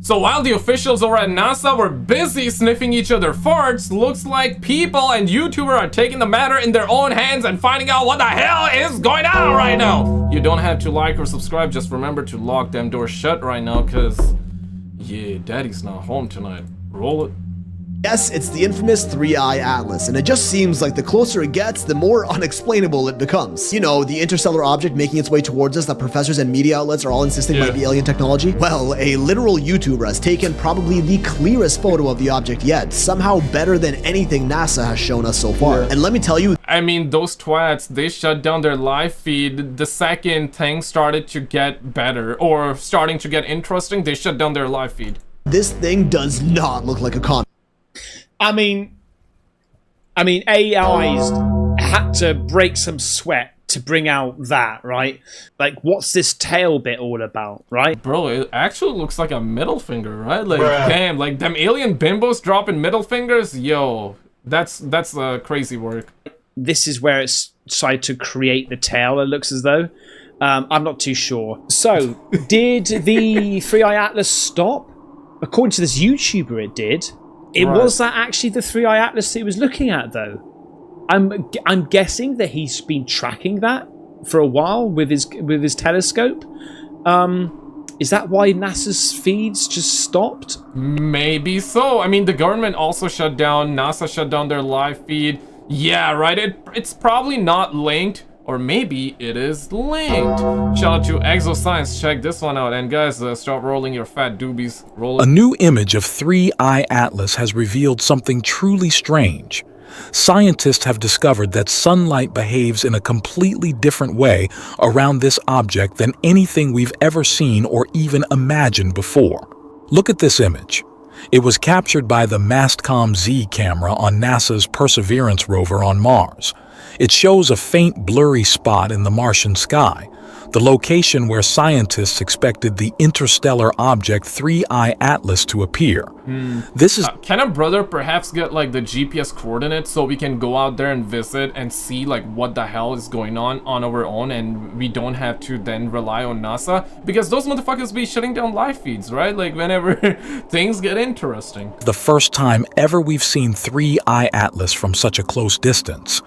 So while the officials over at NASA were busy sniffing each other farts, looks like people and YouTubers are taking the matter in their own hands and finding out what the hell is going on right now. You don't have to like or subscribe, just remember to lock them doors shut right now, cause yeah, daddy's not home tonight. Roll it. Yes, it's the infamous 3-Eye Atlas, and it just seems like the closer it gets, the more unexplainable it becomes. You know, the interstellar object making its way towards us that professors and media outlets are all insisting might be alien technology? Well, a literal YouTuber has taken probably the clearest photo of the object yet, somehow better than anything NASA has shown us so far. And let me tell you, I mean, those twats, they shut down their live feed the second things started to get better, or starting to get interesting, they shut down their live feed. this thing does not look like a comet. I mean, AI's had to break some sweat to bring out that, right? Like, what's this tail bit all about, right? Bro, it actually looks like a middle finger, right? Like, damn, like them alien bimbos dropping middle fingers, yo, that's crazy work. This is where it's decided to create the tail, it looks as though. I'm not too sure. So, did the 3-Eye Atlas stop? According to this YouTuber, it did. Was that actually the 3-Eye Atlas that he was looking at, though? I'm guessing that he's been tracking that for a while with his telescope. Is that why NASA's feeds just stopped? Maybe so. I mean, the government also shut down. NASA shut down their live feed. Yeah, right. It's probably not linked, or maybe it is linked. Shout out to Exoscience. Check this one out. And guys, stop rolling your fat doobies. Roll it. A new image of 3-Eye Atlas has revealed something truly strange. Scientists have discovered that sunlight behaves in a completely different way around this object than anything we've ever seen or even imagined before. Look at this image. It was captured by the Mastcom-Z camera on NASA's Perseverance rover on Mars. It shows a faint, blurry spot in the Martian sky, the location where scientists expected the interstellar object 3-Eye Atlas to appear. This is... Can a brother perhaps get like the GPS coordinates so we can go out there and visit and see like what the hell is going on our own, and we don't have to then rely on NASA? Because those motherfuckers be shutting down live feeds, right? Like whenever things get interesting. the first time ever we've seen 3-Eye Atlas from such a close distance.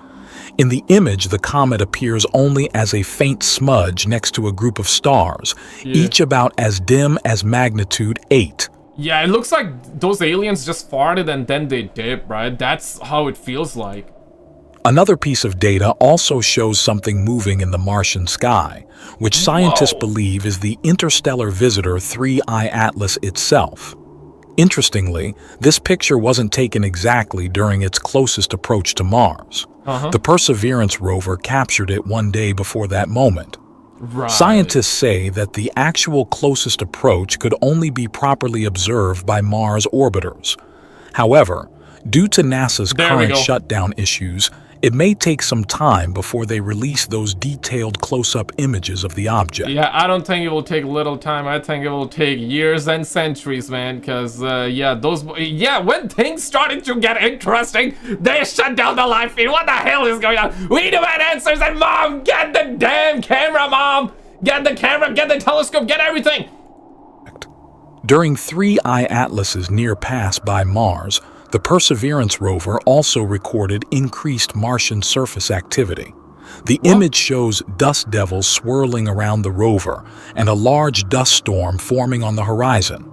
In the image, the comet appears only as a faint smudge next to a group of stars, each about as dim as magnitude 8. Yeah, it looks like those aliens just farted and then they dip, right? That's how it feels like. Another piece of data also shows something moving in the Martian sky, which scientists believe is the interstellar visitor 3-Eye Atlas itself. Interestingly, this picture wasn't taken exactly during its closest approach to Mars. The Perseverance rover captured it one day before that moment. Scientists say that the actual closest approach could only be properly observed by Mars orbiters. However, due to NASA's current shutdown issues, it may take some time before they release those detailed close-up images of the object. Yeah, I don't think it will take little time. I think it will take years and centuries, man. Because, when things started to get interesting, they shut down the live feed. What the hell is going on? We demand answers, and Mom, get the damn camera, Mom! Get the camera, get the telescope, get everything! During 3-Eye Atlas's near pass by Mars, the Perseverance rover also recorded increased Martian surface activity. The image shows dust devils swirling around the rover and a large dust storm forming on the horizon.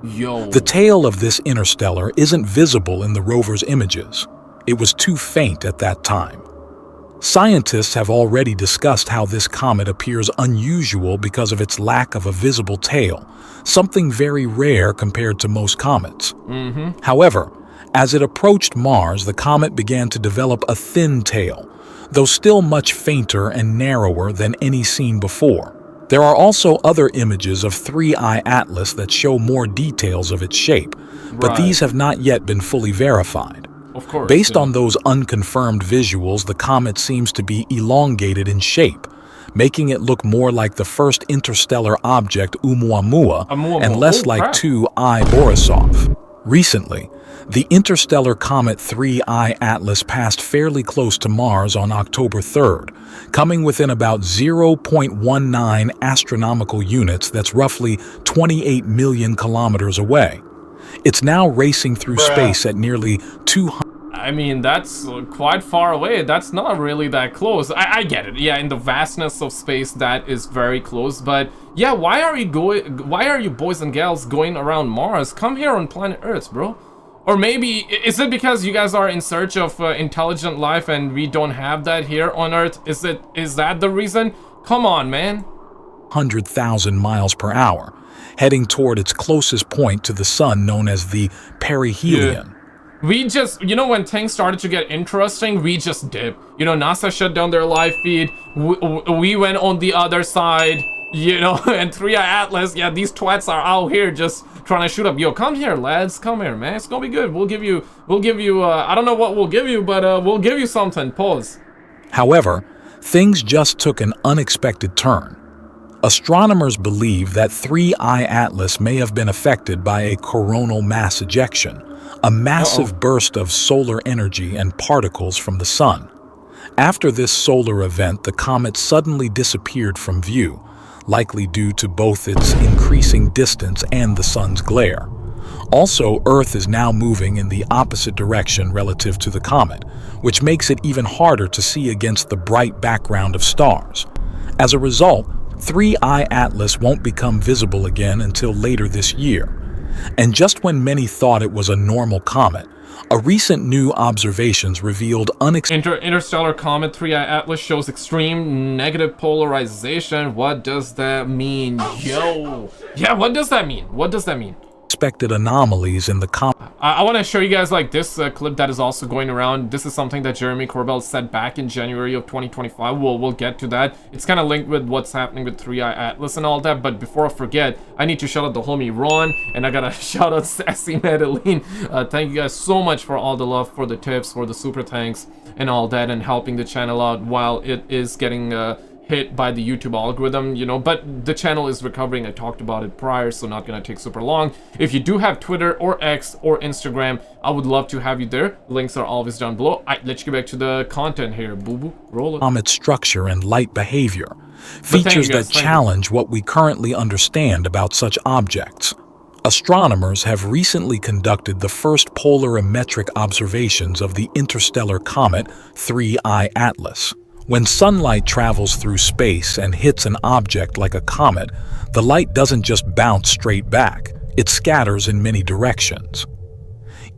The tail of this interstellar isn't visible in the rover's images. It was too faint at that time. Scientists have already discussed how this comet appears unusual because of its lack of a visible tail, something very rare compared to most comets. However, as it approached Mars, the comet began to develop a thin tail, though still much fainter and narrower than any seen before. There are also other images of 3-Eye Atlas that show more details of its shape, but these have not yet been fully verified. Based on those unconfirmed visuals, the comet seems to be elongated in shape, making it look more like the first interstellar object Oumuamua and less like 2-Eye Borisov. Recently, the interstellar comet 3I Atlas passed fairly close to Mars on October 3rd, coming within about 0.19 astronomical units, that's roughly 28 million kilometers away. It's now racing through space at nearly 200. I mean, that's quite far away. That's not really that close. I get it. Yeah, in the vastness of space, that is very close. But yeah, why are you boys and gals going around Mars? Come here on planet Earth, bro. Or maybe, is it because you guys are in search of intelligent life and we don't have that here on Earth? Is that the reason? Come on, man. 100,000 miles per hour, heading toward its closest point to the sun, known as the perihelion. Yeah. We just, you know, when things started to get interesting, we just dipped. You know, NASA shut down their live feed. We went on the other side, you know, and 3i Atlas, yeah, these twats are out here just trying to shoot up. Yo, come here, lads. Come here, man. It's gonna be good. We'll give you, I don't know what we'll give you, but we'll give you something. Pause. However, things just took an unexpected turn. Astronomers believe that 3I Atlas may have been affected by a coronal mass ejection, a massive burst of solar energy and particles from the sun. After this solar event, the comet suddenly disappeared from view, likely due to both its increasing distance and the sun's glare. Also, Earth is now moving in the opposite direction relative to the comet, which makes it even harder to see against the bright background of stars. As a result, 3I Atlas won't become visible again until later this year. And just when many thought it was a normal comet, a recent new observations revealed Interstellar Comet 3I Atlas shows extreme negative polarization. What does that mean? Yo! Yeah, what does that mean? What does that mean? unexpected anomalies in the comet. I want to show you guys like this clip that is also going around. This is something that Jeremy Corbell said back in January of 2025. We'll get to that. It's kind of linked with what's happening with 3i Atlas and all that. But before I forget, I need to shout out the homie Ron, and I gotta shout out Sassy Madeline. Thank you guys so much for all the love, for the tips, for the super thanks, and all that, and helping the channel out while it is getting hit by the YouTube algorithm, you know, but the channel is recovering. I talked about it prior, so not gonna take super long. If you do have Twitter or X or Instagram, I would love to have you there. Links are always down below. All right, let's get back to the content here. Boo boo, roll it. Comet structure and light behavior, features that challenge what we currently understand about such objects. Astronomers have recently conducted the first polarimetric observations of the interstellar comet 3I Atlas. When sunlight travels through space and hits an object like a comet, the light doesn't just bounce straight back, it scatters in many directions.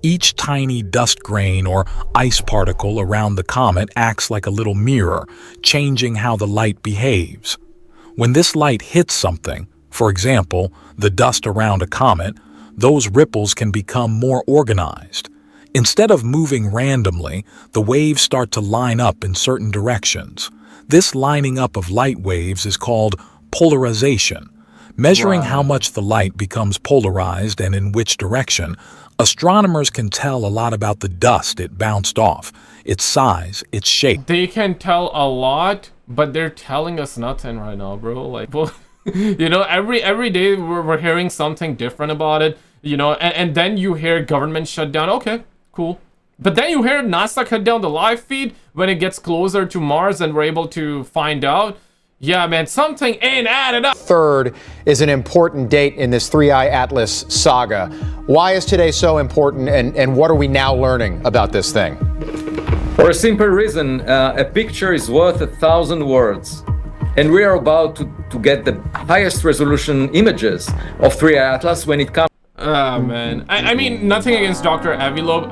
Each tiny dust grain or ice particle around the comet acts like a little mirror, changing how the light behaves. When this light hits something, for example, the dust around a comet, those ripples can become more organized. Instead of moving randomly, the waves start to line up in certain directions. This lining up of light waves is called polarization. Measuring how much the light becomes polarized and in which direction, astronomers can tell a lot about the dust it bounced off, its size, its shape. They can tell a lot, but they're telling us nothing right now, bro. Like, well, you know, every day we're hearing something different about it, you know, and then you hear government shut down. Okay, cool. But then you hear NASA cut down the live feed when it gets closer to Mars and we're able to find out. Yeah, man, something ain't added up. 3rd is an important date in this 3i Atlas saga. Why is today so important, and what are we now learning about this thing? For a simple reason, a picture is worth 1,000 words. And we are about to get the highest resolution images of 3i Atlas when it comes. Man, I mean, nothing against Dr. Loeb.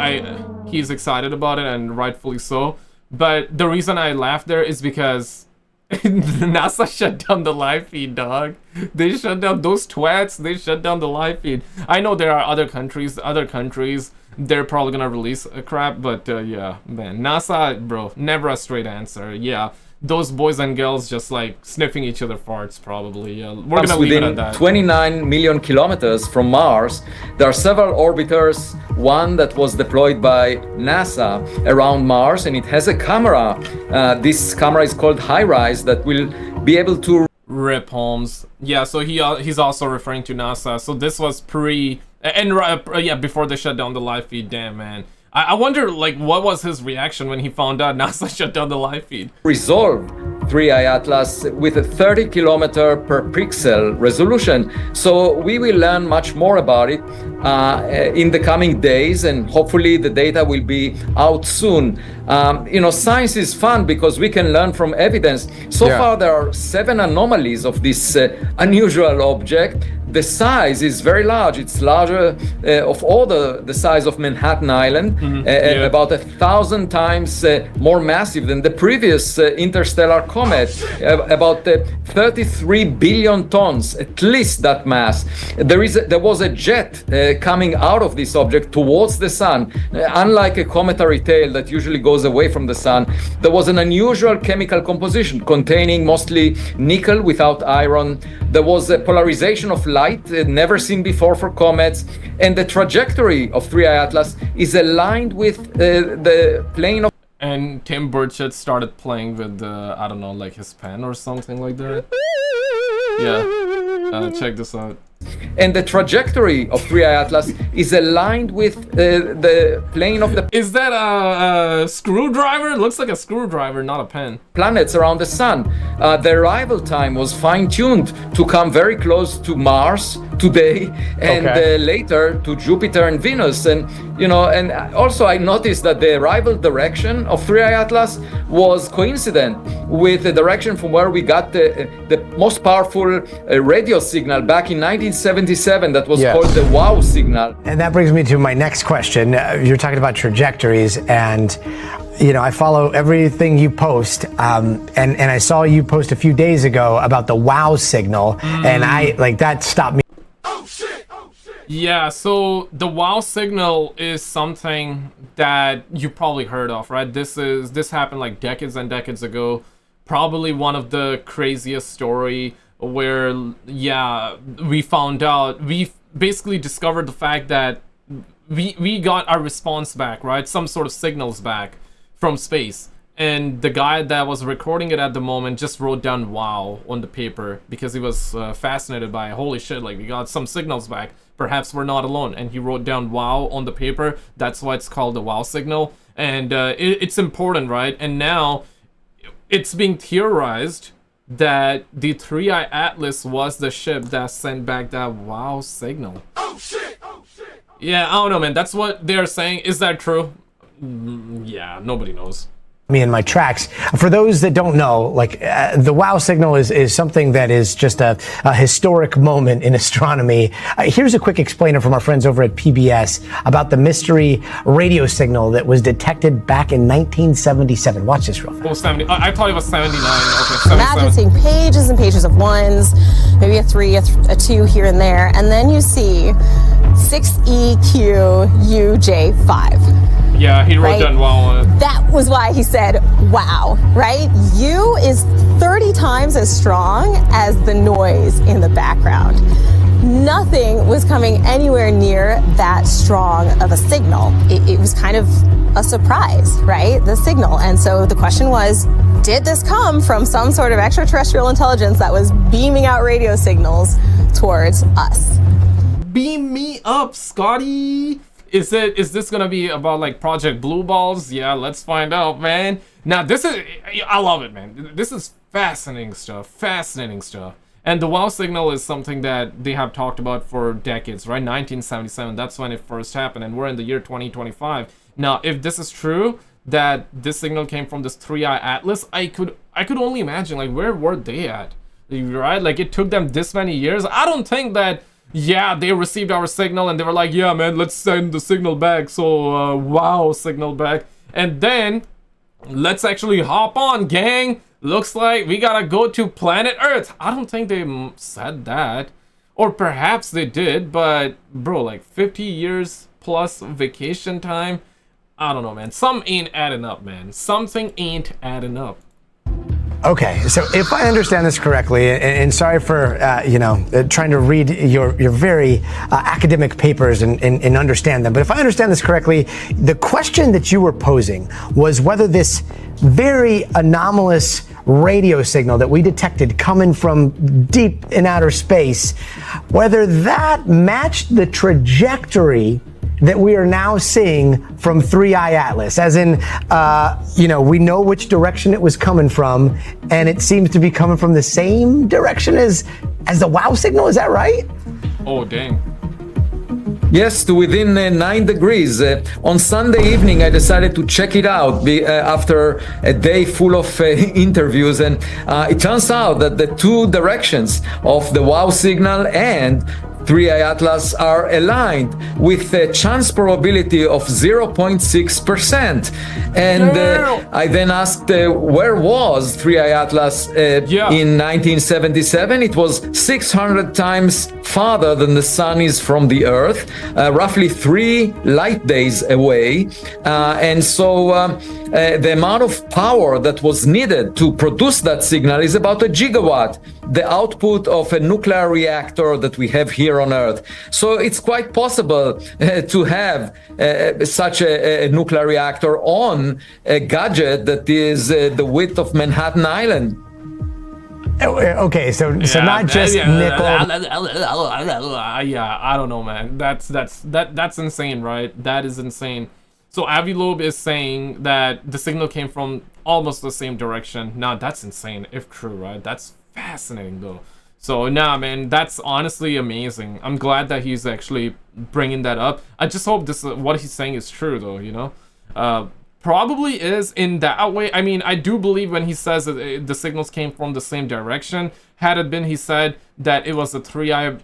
He's excited about it, and rightfully so. But the reason I laughed there is because NASA shut down the live feed, dog. They shut down those twats. They shut down the live feed. I know there are other countries, they're probably gonna release a crap, but yeah, man, NASA, bro, never a straight answer. Yeah, those boys and girls just like sniffing each other farts, probably. Yeah, we're gonna leave it at that. 29 million kilometers from Mars, there are several orbiters. One that was deployed by NASA around Mars, and it has a camera. This camera is called HiRISE, that will be able to Rip Holmes. Yeah, so he's also referring to NASA. So this was pre And yeah, before they shut down the live feed, damn man. I wonder, like, what was his reaction when he found out NASA shut down the live feed? Resolve 3i Atlas with a 30 kilometer per pixel resolution. So we will learn much more about it in the coming days, and hopefully the data will be out soon. You know, science is fun because we can learn from evidence. So far there are 7 anomalies of this unusual object. The size is very large. It's larger of all the size of Manhattan Island, about 1,000 times more massive than the previous interstellar comet, about 33 billion tons, at least that mass. There was a jet coming out of this object towards the sun. Unlike a cometary tail that usually goes away from the sun, there was an unusual chemical composition containing mostly nickel without iron. There was a polarization of light never seen before for comets, and the trajectory of 3i Atlas is aligned with the plane of. And Tim Burchett started playing with I don't know, like his pen or something like that. Yeah, check this out. And the trajectory of 3i Atlas is aligned with the plane of the. Is that a screwdriver? It looks like a screwdriver, not a pen. Planets around the sun. The arrival time was fine-tuned to come very close to Mars today, and later to Jupiter and Venus. And you know, and also I noticed that the arrival direction of 3i Atlas was coincident with the direction from where we got the most powerful radio signal back in 1977 that was called the WOW signal. And that brings me to my next question. You're talking about trajectories, and you know, I follow everything you post, and I saw you post a few days ago about the WOW signal, and I like that stopped me. Oh shit! Yeah, so the WOW signal is something that you probably heard of, right? This happened like decades and decades ago. Probably one of the craziest story where, yeah, we found out, we basically discovered the fact that we got our response back, right? Some sort of signals back from space. And the guy that was recording it at the moment just wrote down WOW on the paper because he was fascinated by, holy shit, like we got some signals back. Perhaps we're not alone. And he wrote down WOW on the paper. That's why it's called the WOW signal. And it's important, right? And now it's being theorized that the 3i Atlas was the ship that sent back that WOW signal. Oh shit! Oh shit! Yeah, I don't know, man. That's what they're saying. Is that true? Yeah, nobody knows. Me in my tracks. For those that don't know, like the WOW signal is something that is just a historic moment in astronomy. Here's a quick explainer from our friends over at PBS about the mystery radio signal that was detected back in 1977. Watch this real fast. Oh, 70. I thought it was 79. Okay, imagine seeing pages and pages of ones, maybe a 3, a 2 here and there, and then you see 6EQUJ5. Yeah, he wrote down WOW on it. That was why he said wow, right? U is 30 times as strong as the noise in the background. Nothing was coming anywhere near that strong of a signal. It was kind of a surprise, right? The signal. And so the question was, did this come from some sort of extraterrestrial intelligence that was beaming out radio signals towards us? Beam me up, Scotty. Is this gonna be about like Project Blue Balls? Yeah, let's find out, man. Now I love it, man. This is fascinating stuff, And the WOW signal is something that they have talked about for decades, right? 1977, that's when it first happened, and we're in the year 2025. Now, if this is true, that this signal came from this 3i Atlas, I could only imagine, like, where were they at? Right? Like, it took them this many years. I don't think that, yeah, they received our signal and they were like, yeah, man, let's send the signal back. So, WOW signal back. And then, let's actually hop on, gang. Looks like we gotta go to planet Earth. I don't think they said that. Or perhaps they did, but, bro, like 50 years plus vacation time. I don't know, man. Some ain't adding up, man. Something ain't adding up. Okay, so if I understand this correctly, and sorry for trying to read your very academic papers and understand them, but if I understand this correctly, the question that you were posing was whether this very anomalous radio signal that we detected coming from deep in outer space, whether that matched the trajectory that we are now seeing from 3i Atlas, as in, we know which direction it was coming from, and it seems to be coming from the same direction as the WOW signal. Is that right? Oh, dang. Yes, to within 9 degrees. On Sunday evening, I decided to check it out after a day full of interviews, and it turns out that the two directions of the WOW signal and 3i Atlas are aligned with a chance probability of 0.6%. And I then asked, where was 3i Atlas in 1977? It was 600 times farther than the sun is from the Earth, roughly 3 light days away. And so the amount of power that was needed to produce that signal is about 1 gigawatt, the output of a nuclear reactor that we have here on Earth. So it's quite possible to have such a nuclear reactor on a gadget that is the width of Manhattan Island. Okay, so not just nickel. Yeah, I don't know, man. That's insane, right? That is insane. So Avi Loeb is saying that the signal came from almost the same direction. Now that's insane, if true, right? That's fascinating, though. So nah, man, that's honestly amazing. I'm glad that he's actually bringing that up. I just hope this what he's saying is true, though. Probably is in that way. I mean, I do believe when he says that the signals came from the same direction. Had it been he said that it was the 3i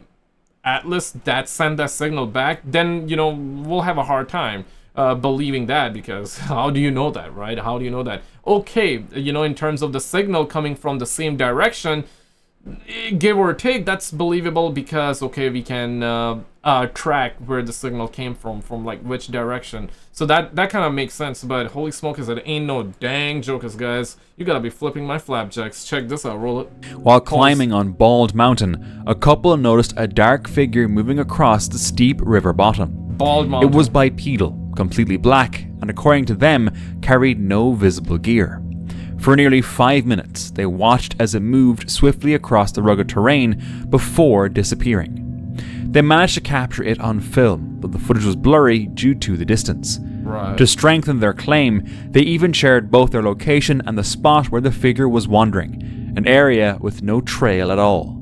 Atlas that sent that signal back, then we'll have a hard time believing that, because how do you know that, right? How do you know that? Okay, in terms of the signal coming from the same direction, give or take, that's believable, because okay, we can track where the signal came from like which direction. So that kind of makes sense. But holy smokers, it ain't no dang jokers, guys. You gotta be flipping my flapjacks. Check this out, roll it. While climbing on Bald Mountain, a couple noticed a dark figure moving across the steep river bottom. Bald Mountain. It was bipedal, completely black, and according to them, carried no visible gear. For nearly 5 minutes, they watched as it moved swiftly across the rugged terrain before disappearing. They managed to capture it on film, but the footage was blurry due to the distance. Right. To strengthen their claim, they even shared both their location and the spot where the figure was wandering, an area with no trail at all.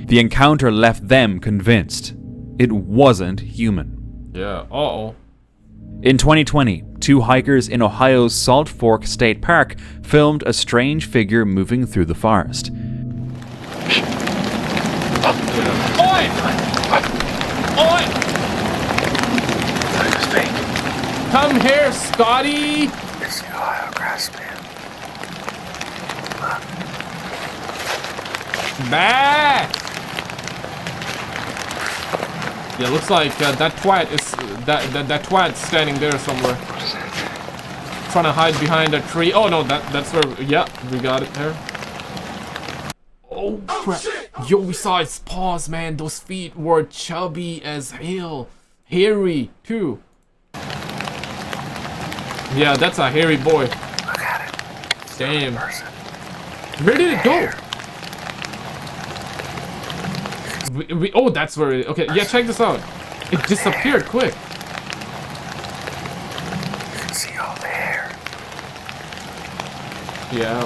The encounter left them convinced it wasn't human. Yeah, uh-oh. In 2020, 2 hikers in Ohio's Salt Fork State Park filmed a strange figure moving through the forest. Oi! Oi! Come here, Scotty! It's the Ohio grass, man. Back! Yeah, looks like that twat is that twat's standing there somewhere. Trying to hide behind a tree. Oh no, that's where. Yeah, we got it there. Oh crap! Yo, we saw his paws, man. Those feet were chubby as hell, hairy too. Yeah, that's a hairy boy. Look at it. Damn. Where did it go? Oh, that's where it... Okay, yeah, check this out. It disappeared quick. You can see all the hair. Yeah.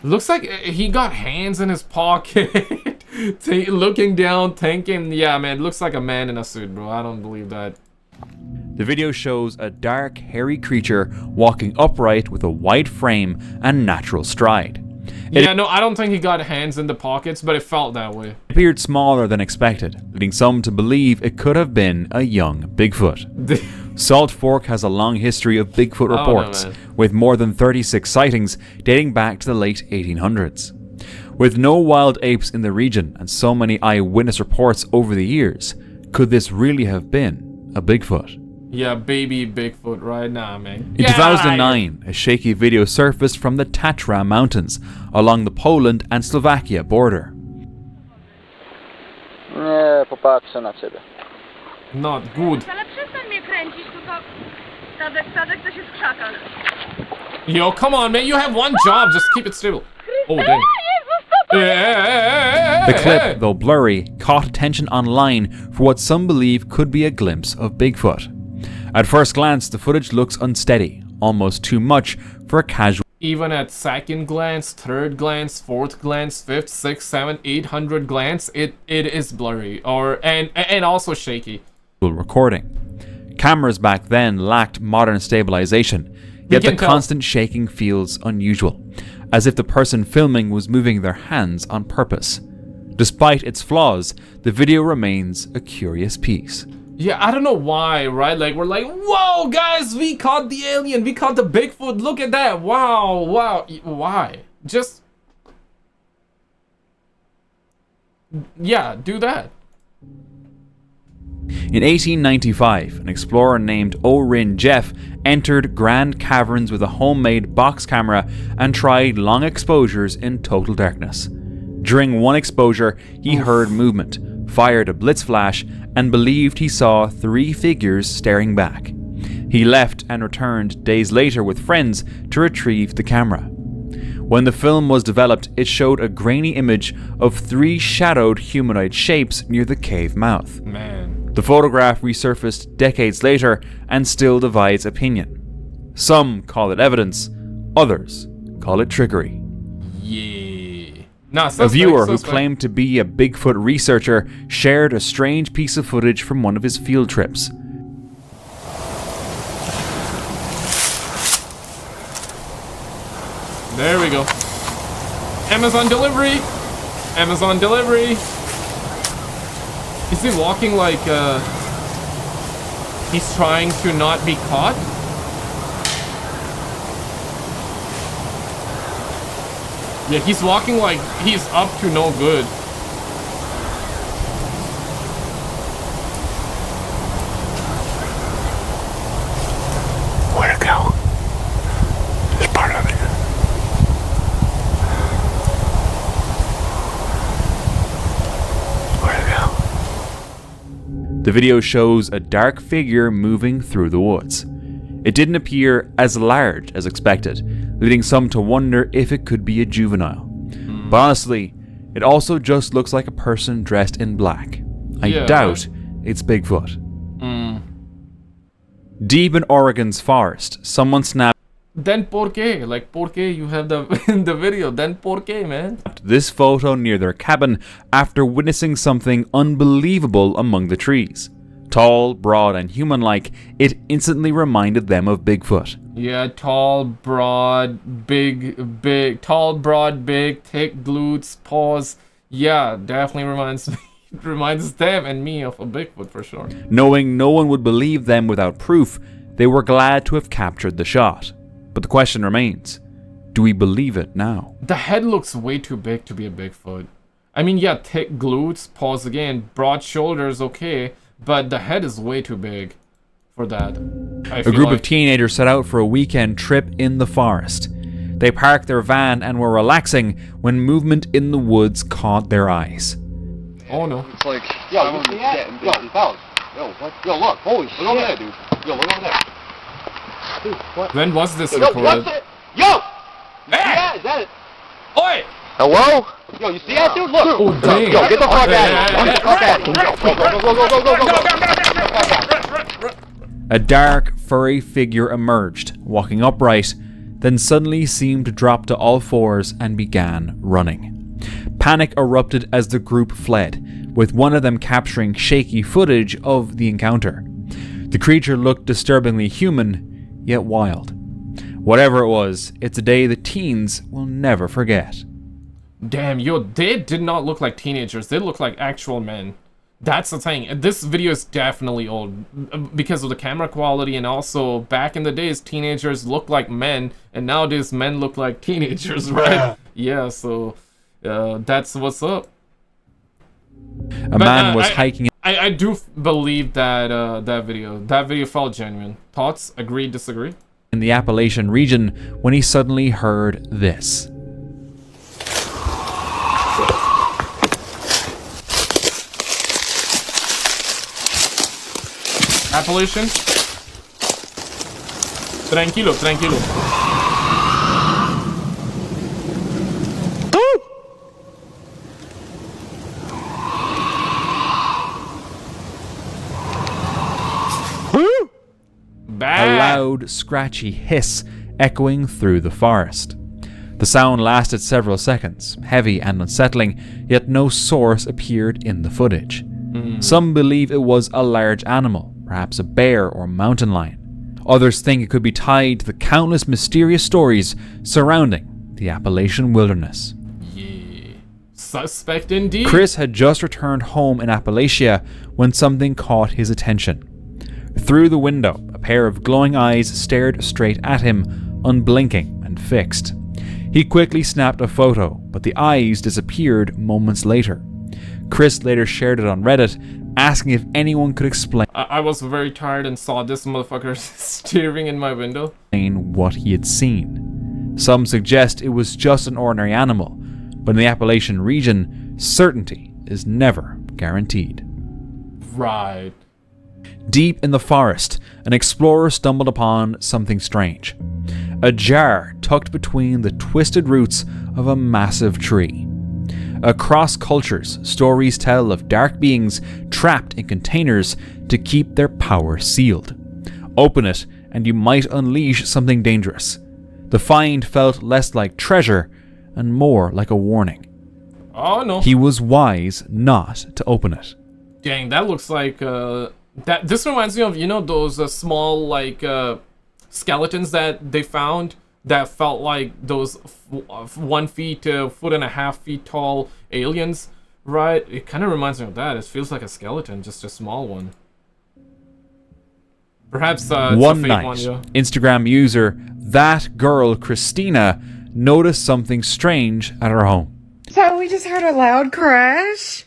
Looks like he got hands in his pocket. Looking down, thinking... Yeah, man, looks like a man in a suit, bro. I don't believe that. The video shows a dark, hairy creature walking upright with a wide frame and natural stride. Yeah, no, I don't think he got hands in the pockets, but it felt that way. It appeared smaller than expected, leading some to believe it could have been a young Bigfoot. Salt Fork has a long history of Bigfoot reports, with more than 36 sightings dating back to the late 1800s. With no wild apes in the region and so many eyewitness reports over the years, could this really have been a Bigfoot? Yeah, baby Bigfoot right now, man. In 2009, a shaky video surfaced from the Tatra Mountains along the Poland and Slovakia border. Nie, popatrzę na ciebie. Not good. Ale przestań mnie kręcić, tylko Tadek to się w krzakach. Yo, come on, man. You have one job. Just keep it stable. Oh, dang. The clip, though blurry, caught attention online for what some believe could be a glimpse of Bigfoot. At first glance, the footage looks unsteady, almost too much for a casual. Even at second glance, third glance, fourth glance, fifth, sixth, seventh, 800 glance, it is blurry and also shaky. Recording. Cameras back then lacked modern stabilization, yet the constant shaking feels unusual, as if the person filming was moving their hands on purpose. Despite its flaws, the video remains a curious piece. Yeah, I don't know why, right? Like, we're like, whoa, guys, we caught the alien, we caught the Bigfoot, look at that, wow, wow. Why? Just... yeah, do that. In 1895, an explorer named Orin Jeff entered Grand Caverns with a homemade box camera and tried long exposures in total darkness. During one exposure, he heard movement, fired a blitz flash, and believed he saw 3 figures staring back. He left and returned days later with friends to retrieve the camera. When the film was developed, it showed a grainy image of 3 shadowed humanoid shapes near the cave mouth. Man. The photograph resurfaced decades later and still divides opinion. Some call it evidence, others call it trickery. Yeah. Nah, a viewer who claimed to be a Bigfoot researcher shared a strange piece of footage from one of his field trips. There we go. Amazon delivery! Amazon delivery! Is he walking like, he's trying to not be caught? Yeah, he's walking like he's up to no good. Where to go? This part of it. Where to go? The video shows a dark figure moving through the woods. It didn't appear as large as expected, leading some to wonder if it could be a juvenile. But honestly, it also just looks like a person dressed in black. I doubt it's Bigfoot. Deep in Oregon's forest, someone snapped. Then por qué? Like, por qué you have the in the video? Then por qué, man? This photo near their cabin after witnessing something unbelievable among the trees. Tall, broad, and human-like, it instantly reminded them of Bigfoot. Yeah, tall, broad, big, tall, broad, big, thick glutes, paws. Yeah, definitely reminds them and me of a Bigfoot for sure. Knowing no one would believe them without proof, they were glad to have captured the shot. But the question remains, do we believe it now? The head looks way too big to be a Bigfoot. I mean, yeah, thick glutes, paws again, broad shoulders, okay. But the head is way too big for that. A group of teenagers set out for a weekend trip in the forest. They parked their van and were relaxing when movement in the woods caught their eyes. Oh no. It's like, yo, you see that? Yo, fellas. Yo, what? Yo, look. Holy shit. Look over there, dude. Yo, look over there. Dude, what? When was this recorded? Yo, what's it? Yo! You see that? Is that it? Oi! Hello? Yo, you see that, dude? Look. Oh, dang. Yo, get the fuck out of here. Get the fuck out of here. Go. A dark, furry figure emerged, walking upright, then suddenly seemed to drop to all fours and began running. Panic erupted as the group fled, with one of them capturing shaky footage of the encounter. The creature looked disturbingly human, yet wild. Whatever it was, it's a day the teens will never forget. Damn, yo, they did not look like teenagers. They look like actual men. That's the thing. This video is definitely old because of the camera quality, and also back in the days, teenagers looked like men, and nowadays men look like teenagers, right? Yeah, so that's what's up. A man was hiking. I do believe that that video felt genuine. Thoughts? Agree? Disagree? In the Appalachian region when he suddenly heard this. Appalachian? Tranquilo, tranquilo. A loud, scratchy hiss echoing through the forest. The sound lasted several seconds, heavy and unsettling, yet no source appeared in the footage. Some believe it was a large animal, perhaps a bear or mountain lion. Others think it could be tied to the countless mysterious stories surrounding the Appalachian wilderness. Yeah. Suspect indeed. Chris had just returned home in Appalachia when something caught his attention. Through the window, a pair of glowing eyes stared straight at him, unblinking and fixed. He quickly snapped a photo, but the eyes disappeared moments later. Chris later shared it on Reddit, asking if anyone could explain I was very tired and saw this motherfucker staring in my window. What he had seen. Some suggest it was just an ordinary animal, but in the Appalachian region, certainty is never guaranteed. Right. Deep in the forest, an explorer stumbled upon something strange. A jar tucked between the twisted roots of a massive tree. Across cultures, stories tell of dark beings trapped in containers to keep their power sealed. Open it, and you might unleash something dangerous. The find felt less like treasure and more like a warning. Oh no. He was wise not to open it. Dang, that looks like this reminds me of, you know, those small like skeletons that they found that felt like those 1 feet, foot and a half feet tall aliens, right? It kind of reminds me of that. It feels like a skeleton, just a small one. Perhaps it's one a fake night, one, yeah. Instagram user That Girl Christina noticed something strange at her home. So we just heard a loud crash.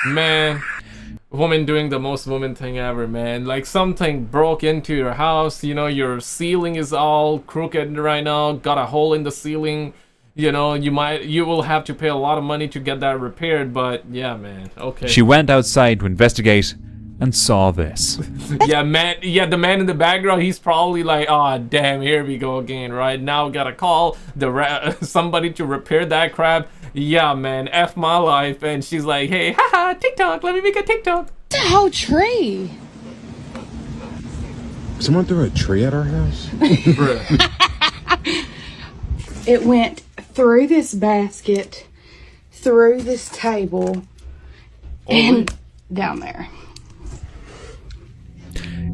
Man, woman doing the most woman thing ever, man. Like something broke into your house, you know, your ceiling is all crooked right now, got a hole in the ceiling, you know, you will have to pay a lot of money to get that repaired, but yeah, man, okay. She went outside to investigate and saw this. Yeah, man, yeah, the man in the background, he's probably like, oh, damn, here we go again, right? Now gotta call somebody to repair that crap. Yeah, man, F my life. And she's like, hey, haha, TikTok, let me make a TikTok. The whole tree. Someone threw a tree at our house? It went through this basket, through this table, and down there.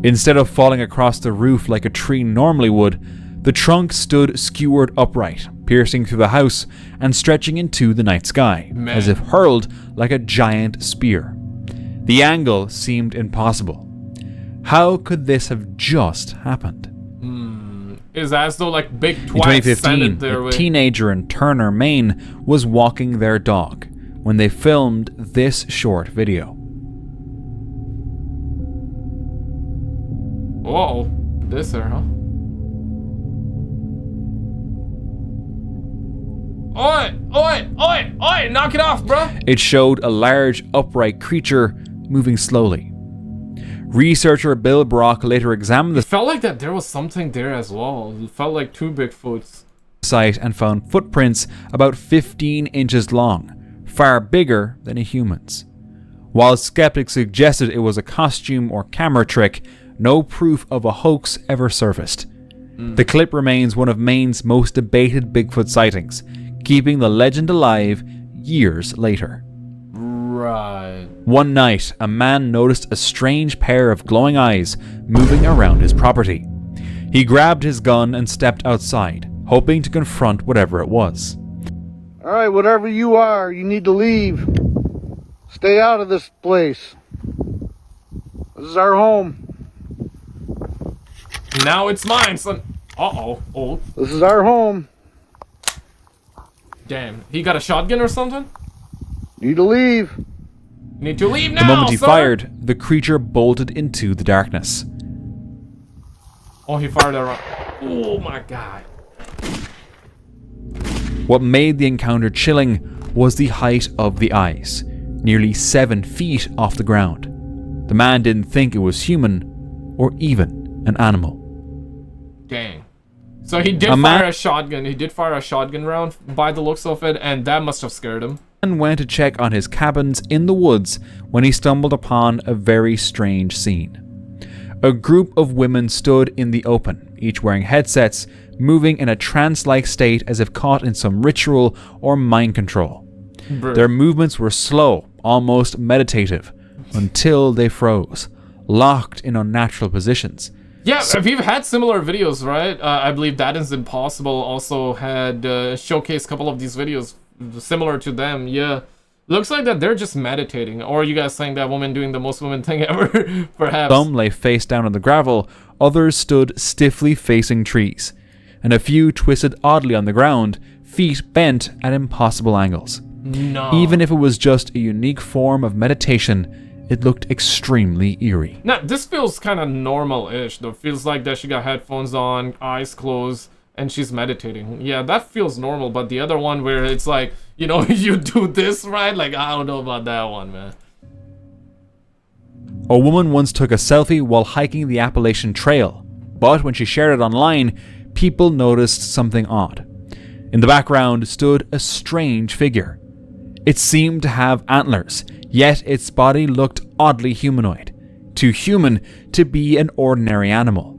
Instead of falling across the roof like a tree normally would, the trunk stood skewered upright, piercing through the house and stretching into the night sky, as if hurled like a giant spear. The angle seemed impossible. How could this have just happened? It's as though like big In twats sent 2015, it their a way. teenager in Turner, Maine was walking their dog when they filmed this short video. Whoa, this there, huh? Oi, oi, oi, oi, knock it off, bro. It showed a large, upright creature moving slowly. Researcher Bill Brock later examined the Felt like that there was something there as well. It felt like two Bigfoots. site and found footprints about 15 inches long, far bigger than a human's. While skeptics suggested it was a costume or camera trick, no proof of a hoax ever surfaced. The clip remains one of Maine's most debated Bigfoot sightings, keeping the legend alive years later. Right. One night, a man noticed a strange pair of glowing eyes moving around his property. He grabbed his gun and stepped outside, hoping to confront whatever it was. All right, whatever you are, you need to leave. Stay out of this place. This is our home. Now it's mine, son. Uh-oh. Oh. This is our home. Damn. He got a shotgun or something? Need to leave. Need to leave now, The moment he sir. fired, the creature bolted into the darkness. Oh, he fired around. Oh my god. What made the encounter chilling was the height of the eyes, nearly 7 feet off the ground. The man didn't think it was human, or even an animal. Dang. So he did fire a shotgun. He did fire a shotgun round by the looks of it, and that must have scared him. And went to check on his cabins in the woods when he stumbled upon a very strange scene. A group of women stood in the open, each wearing headsets, moving in a trance-like state as if caught in some ritual or mind control. Their movements were slow, almost meditative, until they froze, locked in unnatural positions. Yeah, we've had similar videos, right? I believe That Is Impossible also had showcased a couple of these videos similar to them. Yeah, looks like that they're just meditating. Or are you guys saying that woman doing the most woman thing ever? Perhaps. Some lay face down on the gravel, others stood stiffly facing trees, and a few twisted oddly on the ground, feet bent at impossible angles. No. Even if it was just a unique form of meditation, it looked extremely eerie. Now, this feels kind of normal-ish, though. Feels like that she got headphones on, eyes closed, and she's meditating. Yeah, that feels normal, but the other one where it's like, you know, you do this, right? Like, I don't know about that one, man. A woman once took a selfie while hiking the Appalachian Trail, but when she shared it online, people noticed something odd. In the background stood a strange figure. It seemed to have antlers, yet its body looked oddly humanoid, too human to be an ordinary animal.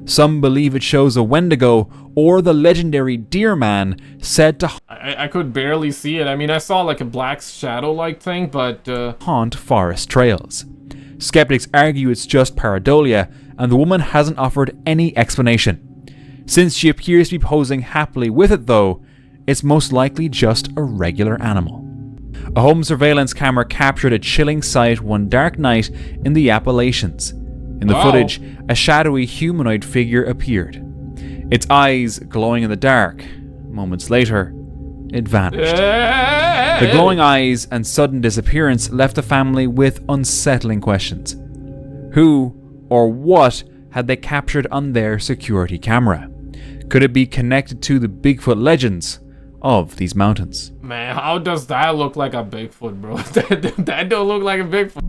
Some believe it shows a Wendigo or the legendary Deer Man said to I could barely see it. I mean, I saw like a black shadow-like thing, but haunt forest trails. Skeptics argue it's just pareidolia, and the woman hasn't offered any explanation. Since she appears to be posing happily with it though, it's most likely just a regular animal. A home surveillance camera captured a chilling sight one dark night in the Appalachians. In the footage, a shadowy humanoid figure appeared. Its eyes glowing in the dark. Moments later, it vanished. The glowing eyes and sudden disappearance left the family with unsettling questions. Who or what had they captured on their security camera? Could it be connected to the Bigfoot legends of these mountains? man, how does that look like a Bigfoot, bro? that don't look like a Bigfoot.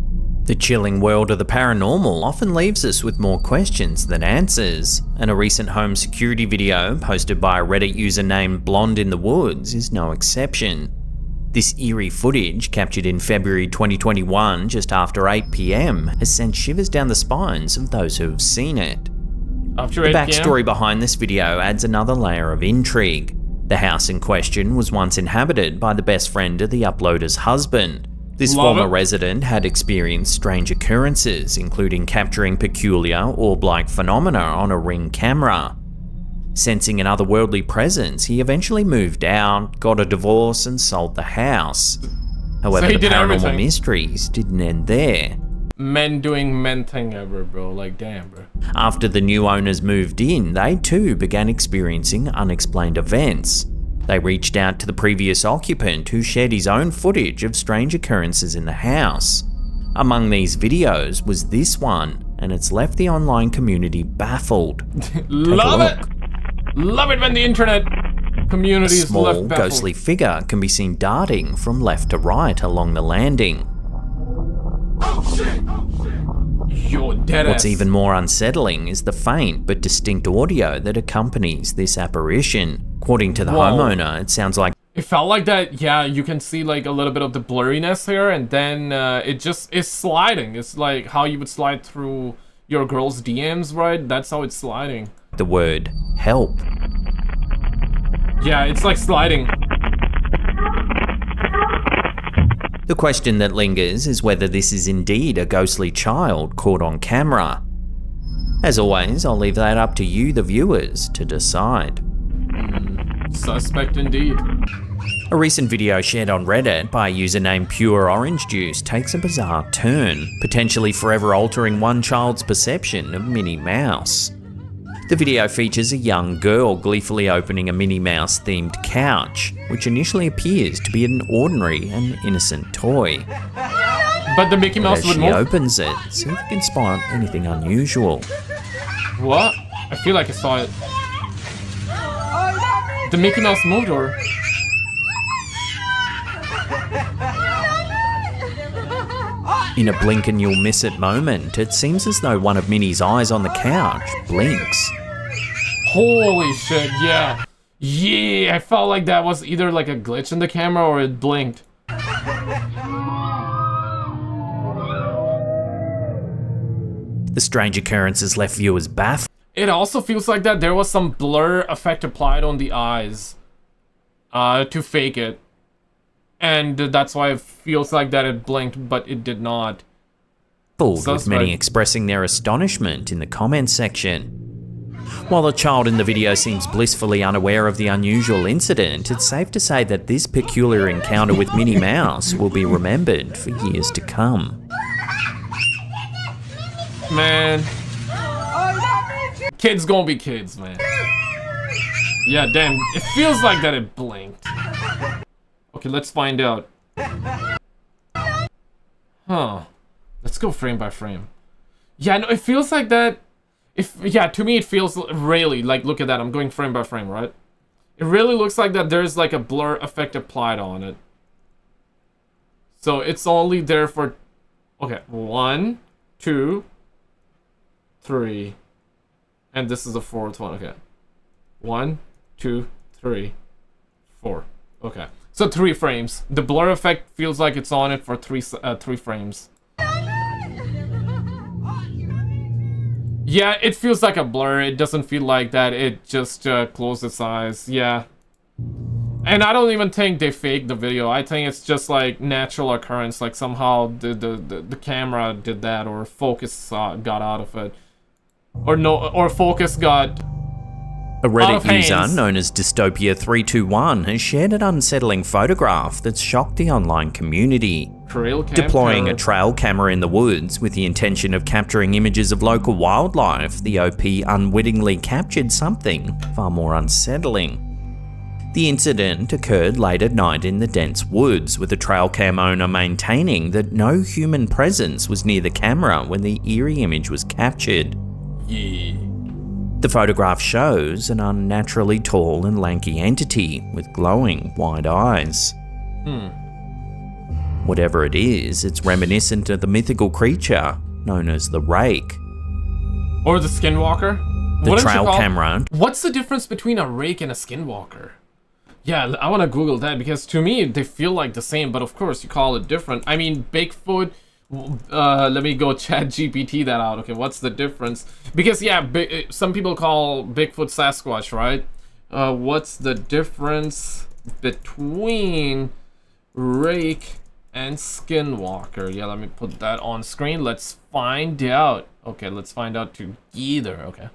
The chilling world of the paranormal often leaves us with more questions than answers, and a recent home security video posted by a Reddit user named Blonde in the Woods is no exception. This eerie footage, captured in February 2021 just after 8 PM, has sent shivers down the spines of those who have seen it. After The 8 backstory behind this video adds another layer of intrigue. The house in question was once inhabited by the best friend of the uploader's husband. This former resident had experienced strange occurrences, including capturing peculiar orb-like phenomena on a Ring camera. Sensing an otherworldly presence, he eventually moved out, got a divorce, and sold the house. However, So he the did paranormal everything. mysteries didn't end there. Men doing men thing ever, bro. Like, damn, bro. After the new owners moved in, they too began experiencing unexplained events. They reached out to the previous occupant, who shared his own footage of strange occurrences in the house. Among these videos was this one, and it's left the online community baffled. Love it! Love it when the internet community A is small, left baffled. ghostly figure can be seen darting from left to right along the landing. You're dead What's ass. even more unsettling is the faint but distinct audio that accompanies this apparition. According to the Whoa. homeowner, it sounds like It felt like that, yeah, you can see like a little bit of the blurriness here, and then it just is sliding. It's like how you would slide through your girl's DMs, right? That's how it's sliding. the word help. Yeah, it's like sliding. The question that lingers is whether this is indeed a ghostly child caught on camera. As always, I'll leave that up to you, the viewers, to decide. Suspect indeed. A recent video shared on Reddit by a user named Pure Orange Juice takes a bizarre turn, potentially forever altering one child's perception of Minnie Mouse. The video features a young girl gleefully opening a Minnie Mouse themed couch, which initially appears to be an ordinary and innocent toy. But the Mickey Mouse As would she move. opens it, see if you can spot anything unusual. What? I feel like I saw it. The Mickey Mouse moved, or? In a blink and you'll miss it moment, it seems as though one of Minnie's eyes on the couch blinks. Holy shit, yeah. Yeah, I felt like that was either like a glitch in the camera or it blinked. The strange occurrences left viewers baffled. It also feels like that there was some blur effect applied on the eyes to fake it. And that's why it feels like that it blinked, but it did not. With many expressing their astonishment in the comments section. While the child in the video seems blissfully unaware of the unusual incident, it's safe to say that this peculiar encounter with Minnie Mouse will be remembered for years to come. Man. Kids gonna be kids, man. Yeah, damn. It feels like that it blinked. Okay, let's find out. Huh. Let's go frame by frame. Yeah, no, it feels like that. Yeah, to me it feels really like, look at that. I'm going frame by frame, right? It really looks like that there's like a blur effect applied on it. So it's only there for, okay, 1, 2, 3, and this is the 4th one. Okay, 1, 2, 3, 4. Okay, so 3 frames. The blur effect feels like it's on it for 3 frames. Yeah, it feels like a blur. It doesn't feel like that. It just closed its eyes. Yeah. And I don't even think they faked the video. I think it's just like natural occurrence. Like somehow the camera did that, or focus got out of it. Or no, or focus got A Reddit user hands. known as Dystopia321 has shared an unsettling photograph that's shocked the online community. Deploying a trail camera in the woods with the intention of capturing images of local wildlife, the OP unwittingly captured something far more unsettling. The incident occurred late at night in the dense woods, with the trail cam owner maintaining that no human presence was near the camera when the eerie image was captured. Yeah. The photograph shows an unnaturally tall and lanky entity with glowing white eyes. Whatever it is, it's reminiscent of the mythical creature known as the Rake. Or the Skinwalker? The What did you trail call- camera. What's the difference between a rake and a Skinwalker? Yeah, I want to Google that, because to me they feel like the same, but of course you call it different. I mean, Bigfoot, let me go chat GPT that out. Okay, what's the difference? Because yeah, some people call Bigfoot Sasquatch, right? What's the difference between rake and Skinwalker? Yeah, let me put that on screen. Let's find out. Okay, let's find out together. Okay.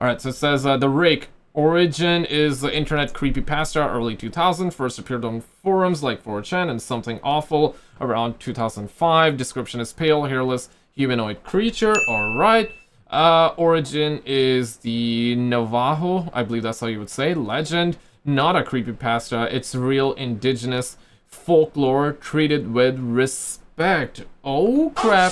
Alright, so it says the rake origin is the internet creepypasta early 2000. First appeared on forums like 4chan and Something Awful around 2005. Description is pale, hairless, humanoid creature. Alright. Origin is the Navajo, I believe that's how you would say, legend. Not a creepypasta, it's real indigenous folklore treated with respect. Oh crap.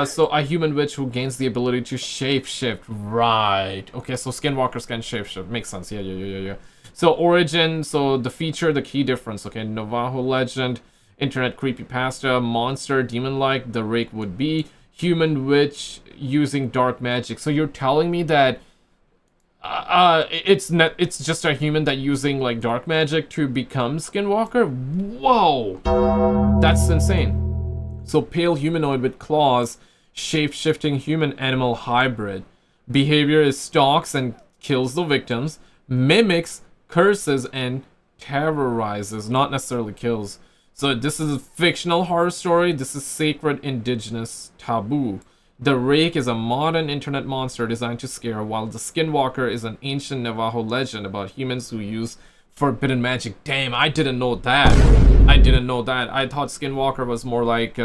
So a human witch who gains the ability to shapeshift. Right. Okay, so Skinwalkers can shapeshift. Makes sense. Yeah. So origin, so the feature, the key difference. Okay, Navajo legend, internet creepypasta, monster, demon-like, the rake would be. Human witch using dark magic. So you're telling me that it's just a human that using like dark magic to become Skinwalker? Whoa, that's insane. So pale humanoid with claws, shape-shifting human-animal hybrid. Behavior is stalks and kills the victims, mimics, curses, and terrorizes, not necessarily kills. So this is a fictional horror story. This is sacred indigenous taboo. The rake is a modern internet monster designed to scare, while the Skinwalker is an ancient Navajo legend about humans who use forbidden magic. Damn, I didn't know that. I thought Skinwalker was more like,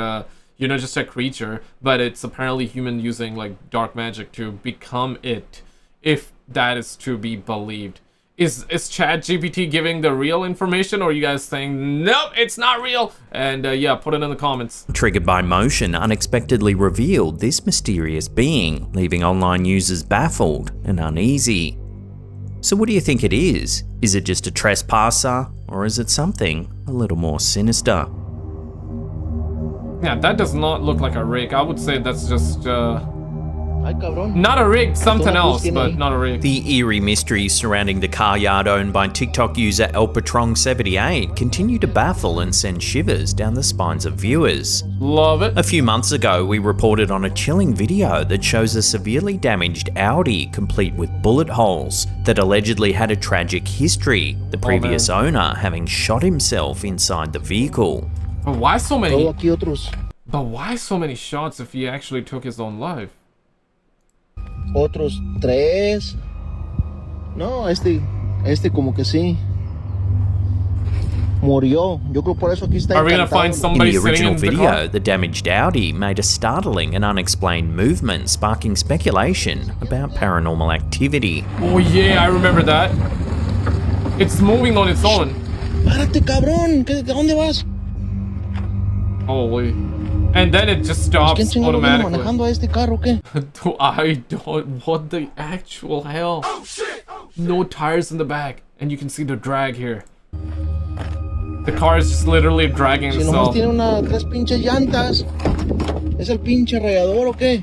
you're not just a creature, but it's apparently human using like dark magic to become it, if that is to be believed. Is ChatGPT giving the real information, or are you guys saying nope, it's not real? And yeah, put it in the comments. Triggered by motion unexpectedly revealed this mysterious being, leaving online users baffled and uneasy. So what do you think it is? Is it just a trespasser, or is it something a little more sinister? Yeah, that does not look like a rig. I would say that's just not a rig, something else, but not a rig. The eerie mysteries surrounding the car yard owned by TikTok user ElPatron78 continue to baffle and send shivers down the spines of viewers. Love it. A few months ago, we reported on a chilling video that shows a severely damaged Audi complete with bullet holes that allegedly had a tragic history, the previous owner having shot himself inside the vehicle. But why so many? But why so many shots if he actually took his own life? Otros 3. No, este como que sí. Murió. Yo creo por eso aquí está. Are we gonna find somebody in the original sitting in video, the car? the damaged Audi made a startling and unexplained movement, sparking speculation about paranormal activity. Oh yeah, I remember that. It's moving on its own. Párate, cabrón. ¿Dónde vas? Holy. And then it just stops automatically. ¿Manejando a este carro qué? I don't. What the actual hell? Oh, shit. Oh, shit. No tires in the back, and you can see the drag here. The car is just literally dragging Si itself. nomás tiene 3 pinches llantas. ¿Es el pinche rayador o qué?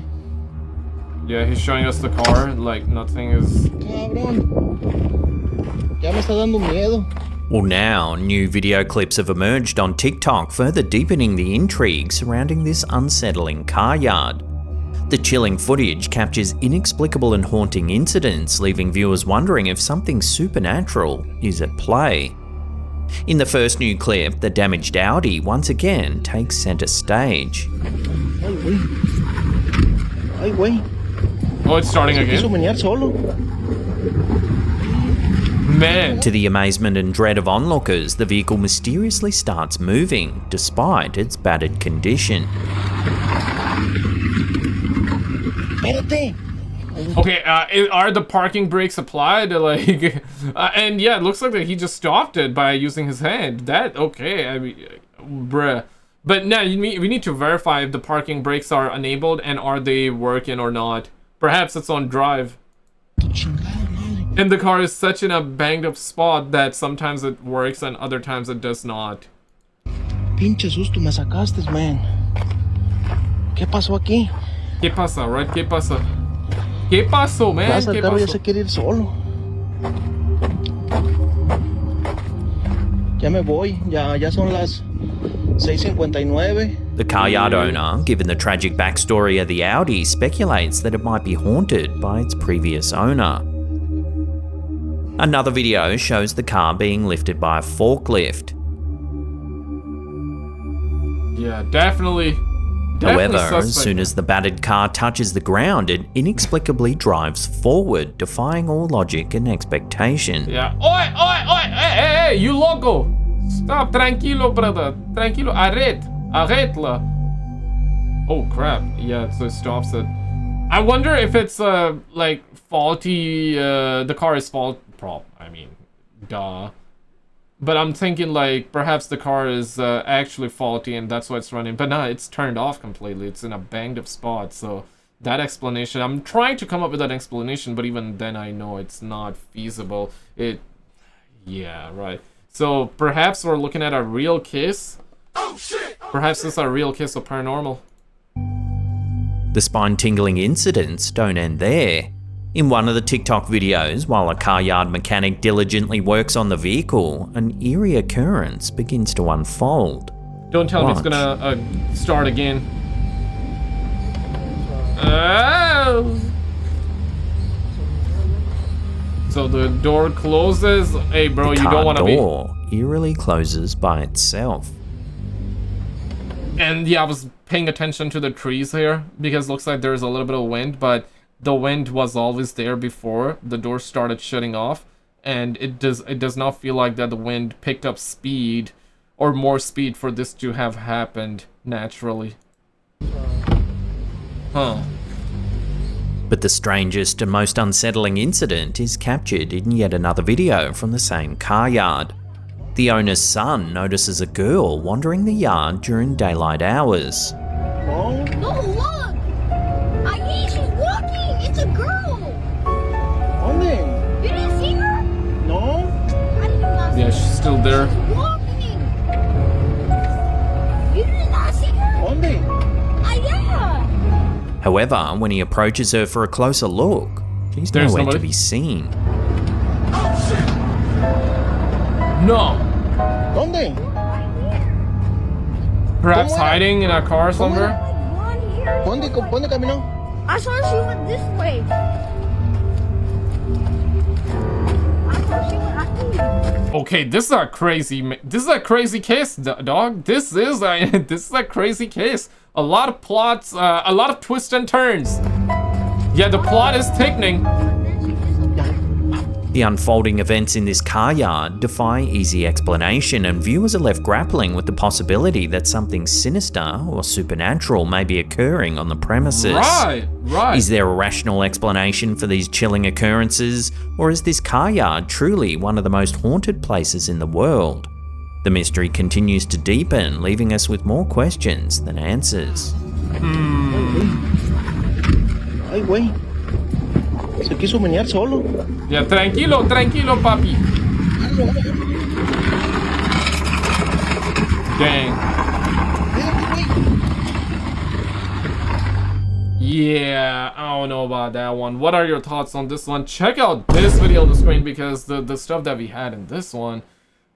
Yeah, he's showing us the car like nothing is. Cabrón. Ya me está dando miedo. Well, now, new video clips have emerged on TikTok, further deepening the intrigue surrounding this unsettling car yard. The chilling footage captures inexplicable and haunting incidents, leaving viewers wondering if something supernatural is at play. In the first new clip, the damaged Audi once again takes center stage. Ay, güey. Oh, it's starting again. Quiso menear solo. Man. To the amazement and dread of onlookers, the vehicle mysteriously starts moving, despite its battered condition. Espérate. Okay, are the parking brakes applied? Like, and yeah, it looks like that he just stopped it by using his hand. That, okay, I mean, bruh. But now we need to verify if the parking brakes are enabled and are they working or not. Perhaps it's on drive. And the car is such in a banged up spot that sometimes it works and other times it does not. Pinche susto me sacaste, man. ¿Qué pasó aquí? ¿Qué pasa, right? ¿Qué pasa? ¿Qué pasó, man? Plaza, ¿Qué el carro ya pasó? se quiere ir solo. Ya me voy, ya son las 6:59. The car yard owner, given the tragic backstory of the Audi, speculates that it might be haunted by its previous owner. Another video shows the car being lifted by a forklift. Yeah, definitely. However, suspect. as soon as the battered car touches the ground, it inexplicably drives forward, defying all logic and expectation. Yeah. Oi! Hey, you loco! Stop, tranquilo, brother. Tranquilo, arrête, Oh, crap. Yeah, so it stops it. I wonder if it's, like, faulty, the car is duh. But I'm thinking, like, perhaps the car is actually faulty and that's why it's running. But no, it's turned off completely. It's in a banged up spot. So that explanation, I'm trying to come up with an explanation, but even then I know it's not feasible. Yeah, right. So perhaps we're looking at a real case. Oh, shit! Perhaps it's a real case of paranormal. The spine-tingling incidents don't end there. In one of the TikTok videos, while a car yard mechanic diligently works on the vehicle, an eerie occurrence begins to unfold. Don't tell me it's gonna start again. Oh. So the door closes. Hey, bro, The you don't want to car be. door eerily closes by itself. And yeah, I was paying attention to the trees here because it looks like there's a little bit of wind, but the wind was always there before the door started shutting off, and it does not feel like that the wind picked up speed or more speed for this to have happened naturally. Huh. But the strangest and most unsettling incident is captured in yet another video from the same car yard. The owner's son notices a girl wandering the yard during daylight hours. No. No, look! She's walking! It's a girl! ¿Dónde? You didn't see her? No. How did you not see Yeah, her? she's still there. She's walking! You did not see her? ¿Dónde? Yeah! However, when he approaches her for a closer look, she's There's nowhere nobody. to be seen. No. ¿Dónde? Perhaps ¿Cómo era? hiding in a car somewhere? ¿Dónde caminó? I saw she went this way. I thought she went after you. Okay, this is a crazy case, dog. This is a crazy case. A lot of plots, a lot of twists and turns. Yeah, the plot is thickening. The unfolding events in this car yard defy easy explanation, and viewers are left grappling with the possibility that something sinister or supernatural may be occurring on the premises. Right. Is there a rational explanation for these chilling occurrences, or is this car yard truly one of the most haunted places in the world? The mystery continues to deepen, leaving us with more questions than answers. Ay, güey. Se quiso menear solo. Yeah, tranquilo, papi. Dang. Yeah, I don't know about that one. What are your thoughts on this one? Check out this video on the screen, because the stuff that we had in this one,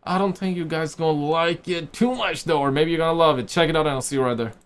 I don't think you guys gonna like it too much though, or maybe you're gonna love it. Check it out and I'll see you right there.